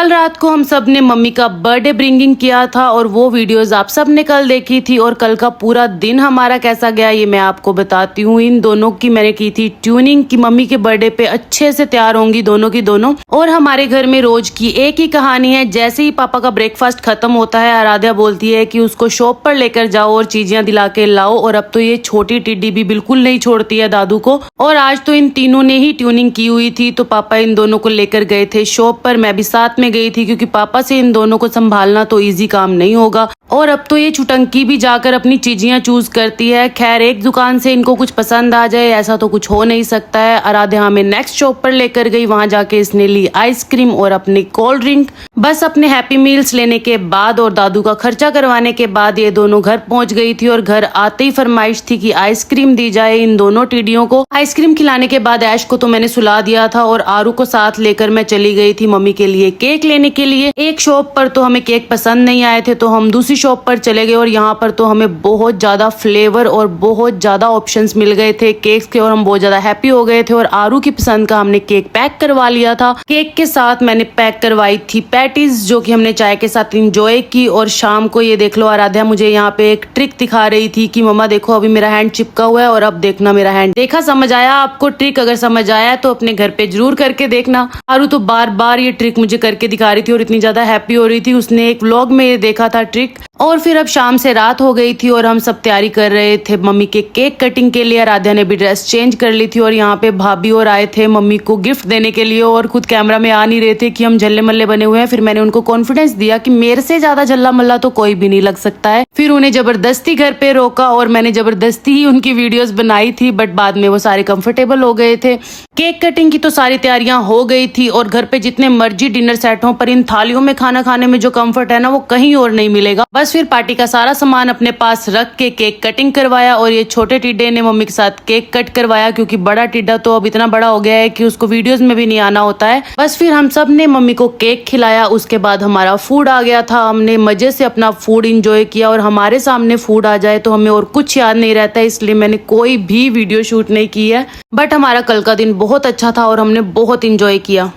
कल रात को हम सब ने मम्मी का बर्थडे ब्रिंगिंग किया था और वो वीडियोस आप सब ने कल देखी थी। और कल का पूरा दिन हमारा कैसा गया ये मैं आपको बताती हूँ। इन दोनों की मैंने की थी ट्यूनिंग कि मम्मी के बर्थडे पे अच्छे से तैयार होंगी दोनों की दोनों। और हमारे घर में रोज की एक ही कहानी है, जैसे ही पापा का ब्रेकफास्ट खत्म होता है आराध्या बोलती है कि उसको शॉप पर लेकर जाओ और चीजें दिला के लाओ। और अब तो ये छोटी टिड्डी भी बिल्कुल नहीं छोड़ती है दादू को। और आज तो इन तीनों ने ही ट्यूनिंग की हुई थी, तो पापा इन दोनों को लेकर गए थे शॉप पर। मैं भी साथ में गई थी क्योंकि पापा से इन दोनों को संभालना तो इजी काम नहीं होगा। और अब तो ये चुटंकी भी जाकर अपनी चीजियां चूज करती है। खैर एक दुकान से इनको कुछ पसंद आ जाए ऐसा तो कुछ हो नहीं सकता है। आराध्या हमें नेक्स्ट शॉप पर लेकर गई, वहां जाके इसने ली आइसक्रीम और अपनी कोल्ड ड्रिंक। बस अपने हैप्पी मील्स लेने के बाद और दादू का खर्चा करवाने के बाद ये दोनों घर पहुंच गई थी। और घर आते ही फरमाइश थी कि आइसक्रीम दी जाए इन दोनों टिड्डियों को। आइसक्रीम खिलाने के बाद ऐश को तो मैंने सुला दिया था और आरू को साथ लेकर मैं चली गई थी मम्मी के लिए केक लेने के लिए। एक शॉप पर तो हमें केक पसंद नहीं आए थे तो हम दूसरी शॉप पर चले गए और यहाँ पर तो हमें बहुत ज्यादा फ्लेवर और बहुत ज्यादा ऑप्शंस मिल गए थे केक्स के और हम बहुत ज्यादा हैप्पी हो गए थे। और आरू की पसंद का हमने केक पैक करवा लिया था। केक के साथ मैंने पैक करवाई थी पैटीज जो कि हमने चाय के साथ इंजॉय की। और शाम को ये देख लो आराध्या मुझे यहाँ पे एक ट्रिक दिखा रही थी कि मम्मा देखो अभी मेरा हैंड चिपका हुआ है और अब देखना मेरा हैंड। देखा, समझ आया आपको ट्रिक? अगर समझ आया तो अपने घर पे जरूर करके देखना। आरू तो बार बार ये ट्रिक मुझे करके दिखा रही थी और इतनी ज्यादा हैप्पी हो रही थी। उसने एक व्लॉग में ये देखा था ट्रिक। और फिर अब शाम से रात हो गई थी और हम सब तैयारी कर रहे थे मम्मी के केक कटिंग के लिए। आराध्या ने भी ड्रेस चेंज कर ली थी और यहाँ पे भाभी और आए थे मम्मी को गिफ्ट देने के लिए और खुद कैमरा में आ नहीं रहे थे कि हम झल्ले मल्ले बने हुए हैं। फिर मैंने उनको कॉन्फिडेंस दिया कि मेरे से ज्यादा झल्ला मल्ला तो कोई भी नहीं लग सकता है। फिर उन्हें जबरदस्ती घर पे रोका और मैंने जबरदस्ती ही उनकी वीडियोस बनाई थी, बट बाद में वो सारे कंफर्टेबल हो गए थे। केक कटिंग की तो सारी तैयारियां हो गई थी और घर पे जितने मर्जी डिनर सेट हो पर इन थालियों में खाना खाने में जो कंफर्ट है ना वो कहीं और नहीं मिलेगा। बस फिर पार्टी का सारा सामान अपने पास रख के केक कटिंग करवाया और ये छोटे टिड्डे ने मम्मी के साथ केक कट करवाया क्योंकि बड़ा टिड्डा तो अब इतना बड़ा हो गया है कि उसको वीडियोस में भी नहीं आना होता है। बस फिर हम सब ने मम्मी को केक खिलाया। उसके बाद हमारा फूड आ गया था। हमने मजे से अपना फूड इंजॉय किया और हमारे सामने फूड आ जाए तो हमें और कुछ याद नहीं रहता है, इसलिए मैंने कोई भी वीडियो शूट नहीं की है। बट हमारा कल का दिन बहुत अच्छा था और हमने बहुत इंजॉय किया।